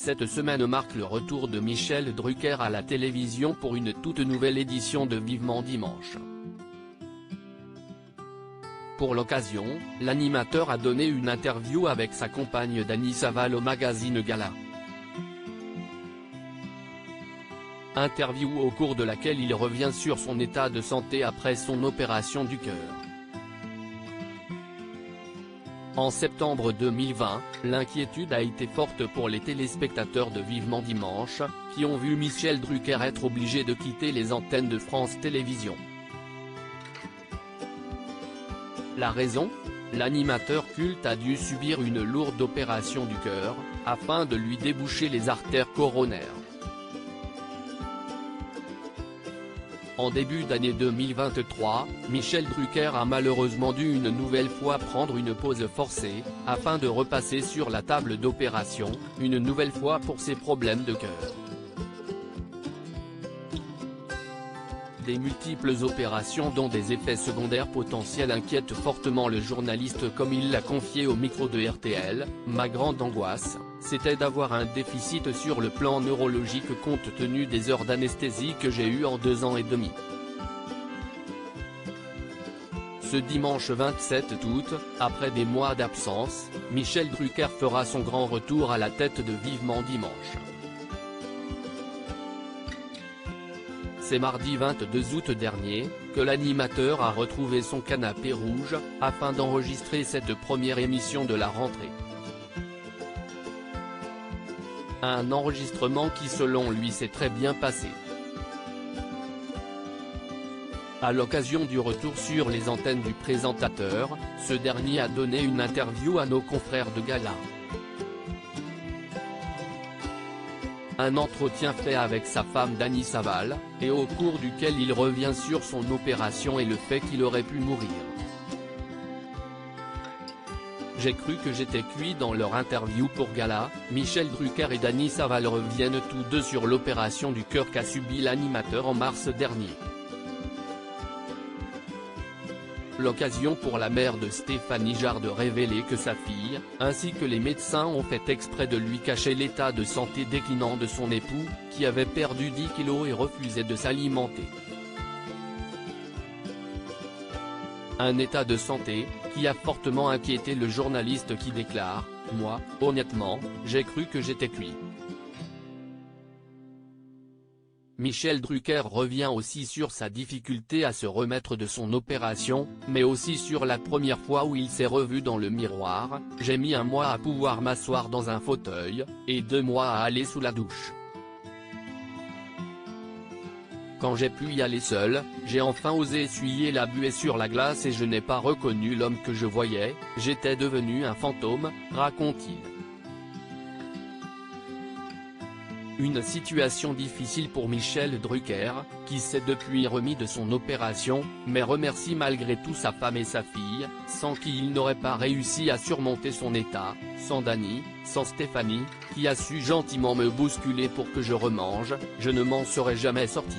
Cette semaine marque le retour de Michel Drucker à la télévision pour une toute nouvelle édition de Vivement Dimanche. Pour l'occasion, l'animateur a donné une interview avec sa compagne Dany Saval au magazine Gala. Interview au cours de laquelle il revient sur son état de santé après son opération du cœur. En septembre 2020, l'inquiétude a été forte pour les téléspectateurs de Vivement Dimanche, qui ont vu Michel Drucker être obligé de quitter les antennes de France Télévisions. La raison ? L'animateur culte a dû subir une lourde opération du cœur, afin de lui déboucher les artères coronaires. En début d'année 2023, Michel Drucker a malheureusement dû une nouvelle fois prendre une pause forcée, afin de repasser sur la table d'opération, une nouvelle fois pour ses problèmes de cœur. Des multiples opérations dont des effets secondaires potentiels inquiètent fortement le journaliste, comme il l'a confié au micro de RTL. Ma grande angoisse, c'était d'avoir un déficit sur le plan neurologique compte tenu des heures d'anesthésie que j'ai eues en 2 ans et demi. Ce dimanche 27 août, après des mois d'absence, Michel Drucker fera son grand retour à la tête de Vivement Dimanche. C'est mardi 22 août dernier, que l'animateur a retrouvé son canapé rouge, afin d'enregistrer cette première émission de la rentrée. Un enregistrement qui selon lui s'est très bien passé. À l'occasion du retour sur les antennes du présentateur, ce dernier a donné une interview à nos confrères de Gala. Un entretien fait avec sa femme Dany Saval, et au cours duquel il revient sur son opération et le fait qu'il aurait pu mourir. J'ai cru que j'étais cuit. Dans leur interview pour Gala, Michel Drucker et Dany Saval reviennent tous deux sur l'opération du cœur qu'a subi l'animateur en mars dernier. L'occasion pour la mère de Stéphanie Jarre de révéler que sa fille, ainsi que les médecins ont fait exprès de lui cacher l'état de santé déclinant de son époux, qui avait perdu 10 kilos et refusait de s'alimenter. Un état de santé, qui a fortement inquiété le journaliste qui déclare « Moi, honnêtement, j'ai cru que j'étais cuit ». Michel Drucker revient aussi sur sa difficulté à se remettre de son opération, mais aussi sur la première fois où il s'est revu dans le miroir. « J'ai mis 1 mois à pouvoir m'asseoir dans un fauteuil, et 2 mois à aller sous la douche. Quand j'ai pu y aller seul, j'ai enfin osé essuyer la buée sur la glace et je n'ai pas reconnu l'homme que je voyais, j'étais devenu un fantôme », raconte-t-il. Une situation difficile pour Michel Drucker, qui s'est depuis remis de son opération, mais remercie malgré tout sa femme et sa fille, sans qui il n'aurait pas réussi à surmonter son état, sans Dany, sans Stéphanie, qui a su gentiment me bousculer pour que je remange, je ne m'en serais jamais sorti.